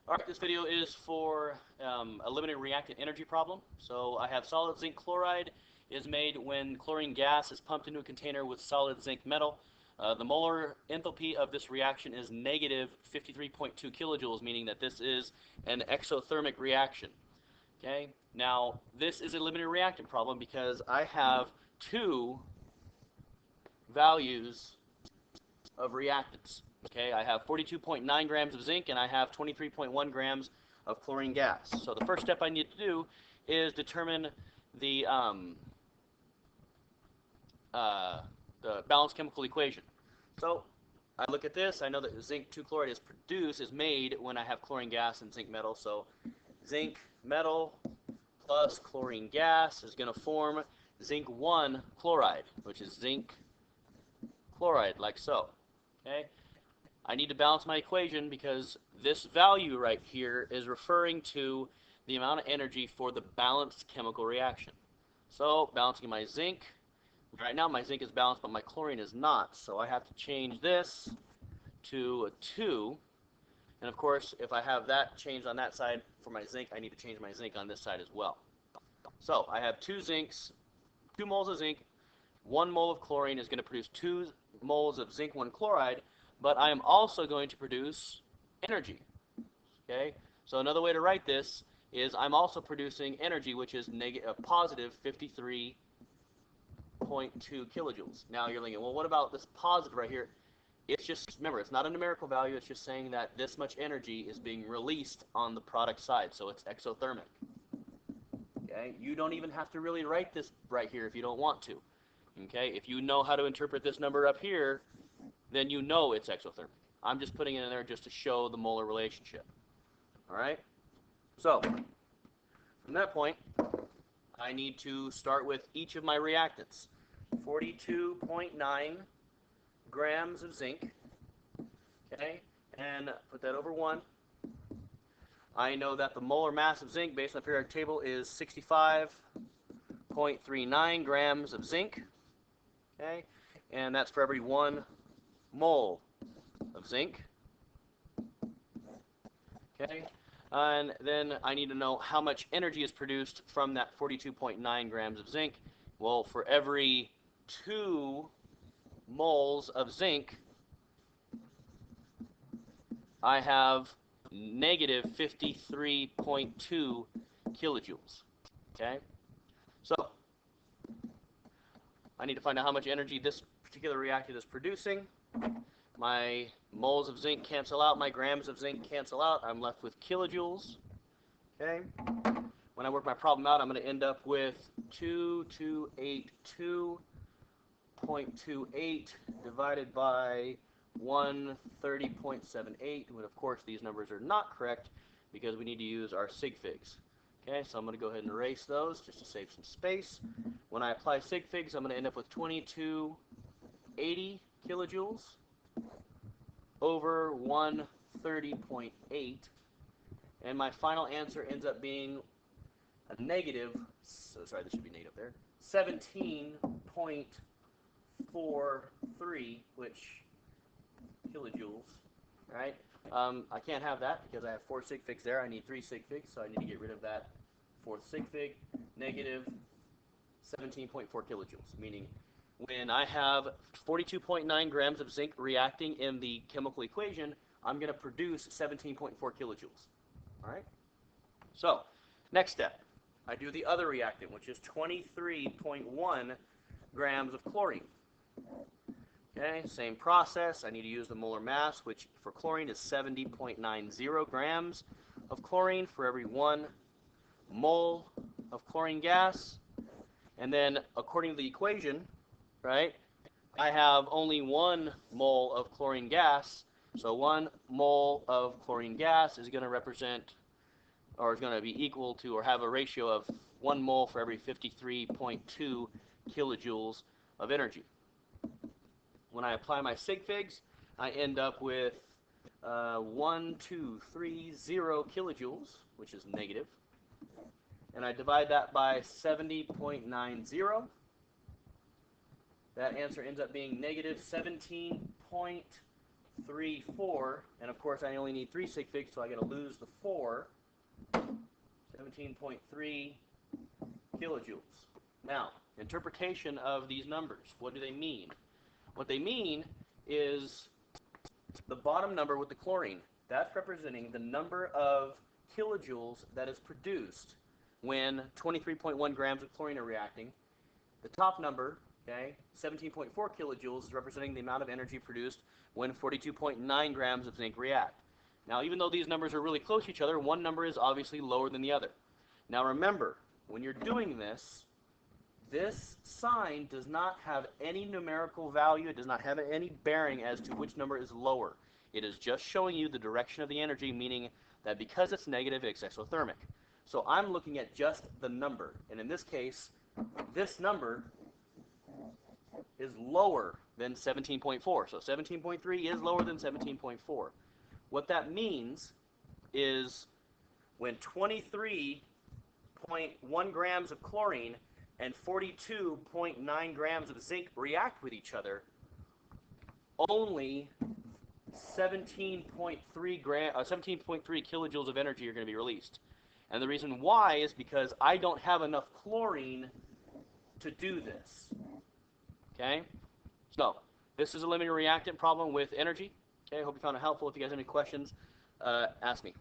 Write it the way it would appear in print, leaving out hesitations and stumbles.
Alright, this video is for a limited reactant energy problem. So I have solid zinc chloride is made when chlorine gas is pumped into a container with solid zinc metal. The molar enthalpy of this reaction is negative 53.2 kilojoules, meaning that this is an exothermic reaction. Okay, now this is a limited reactant problem because I have two values of reactants. Okay, I have 42.9 grams of zinc and I have 23.1 grams of chlorine gas. So the first step I need to do is determine the balanced chemical equation. So I look at this, I know that zinc 2-chloride is made when I have chlorine gas and zinc metal. So zinc metal plus chlorine gas is going to form zinc 1-chloride, which is zinc chloride, like so. Okay, I need to balance my equation because this value right here is referring to the amount of energy for the balanced chemical reaction. So balancing my zinc, right now my zinc is balanced but my chlorine is not, so I have to change this to a 2, and of course if I have that changed on that side for my zinc, I need to change my zinc on this side as well. So I have 2 moles of zinc, 1 mole of chlorine is going to produce 2 moles of zinc 1-chloride, but I am also going to produce energy. Okay, so another way to write this is I'm also producing energy, which is positive 53.2 kilojoules. Now you're thinking, well, what about this positive right here? It's just, remember, it's not a numerical value, it's just saying that this much energy is being released on the product side, so it's exothermic. Okay, you don't even have to really write this right here if you don't want to. Okay, if you know how to interpret this number up here, then you know it's exothermic. I'm just putting it in there just to show the molar relationship. All right? So, from that point, I need to start with each of my reactants. 42.9 grams of zinc, okay, and put that over 1. I know that the molar mass of zinc based on the periodic table is 65.39 grams of zinc, okay, and that's for every 1 mole of zinc. Okay, and then I need to know how much energy is produced from that 42.9 grams of zinc. Well, for every 2 moles of zinc, I have negative 53.2 kilojoules. Okay, so I need to find out how much energy this particular reactant is producing. My moles of zinc cancel out, my grams of zinc cancel out. I'm left with kilojoules. Okay. When I work my problem out, I'm going to end up with 2282.28 divided by 130.78. But of course, these numbers are not correct because we need to use our sig figs. Okay, so I'm going to go ahead and erase those just to save some space. When I apply sig figs, I'm going to end up with 2280 kilojoules over 130.8, and my final answer ends up being a negative, so sorry, this should be negative there, 17.43, which kilojoules, right? I can't have that because I have 4 sig figs there. I need 3 sig figs, so I need to get rid of that 4th sig fig. Negative 17.4 kilojoules, meaning when I have 42.9 grams of zinc reacting in the chemical equation, I'm going to produce 17.4 kilojoules. All right? So, next step, I do the other reactant, which is 23.1 grams of chlorine. Okay, same process. I need to use the molar mass, which for chlorine is 70.90 grams of chlorine for every 1 mole of chlorine gas. And then, according to the equation, right, I have only 1 mole of chlorine gas, so 1 mole of chlorine gas is going to represent, or is going to be equal to, or have a ratio of 1 mole for every 53.2 kilojoules of energy. When I apply my sig figs, I end up with 1230 kilojoules, which is negative, and I divide that by 70.90. That answer ends up being negative 17.4 3, 4, and of course I only need 3 sig figs, so I got to lose the 4. 17.3 kilojoules. Now, interpretation of these numbers. What do they mean? What they mean is the bottom number with the chlorine. That's representing the number of kilojoules that is produced when 23.1 grams of chlorine are reacting. The top number, okay, 17.4 kilojoules, is representing the amount of energy produced when 42.9 grams of zinc react. Now, even though these numbers are really close to each other, one number is obviously lower than the other. Now remember, when you're doing this, this sign does not have any numerical value. It does not have any bearing as to which number is lower. It is just showing you the direction of the energy, meaning that because it's negative, it's exothermic. So I'm looking at just the number. And in this case, this number is lower than 17.4. So 17.3 is lower than 17.4. What that means is when 23.1 grams of chlorine and 42.9 grams of zinc react with each other, only 17.3 kilojoules of energy are going to be released. And the reason why is because I don't have enough chlorine to do this. Okay? So, this is a limiting reactant problem with energy. Okay, I hope you found it helpful. If you guys have any questions, ask me.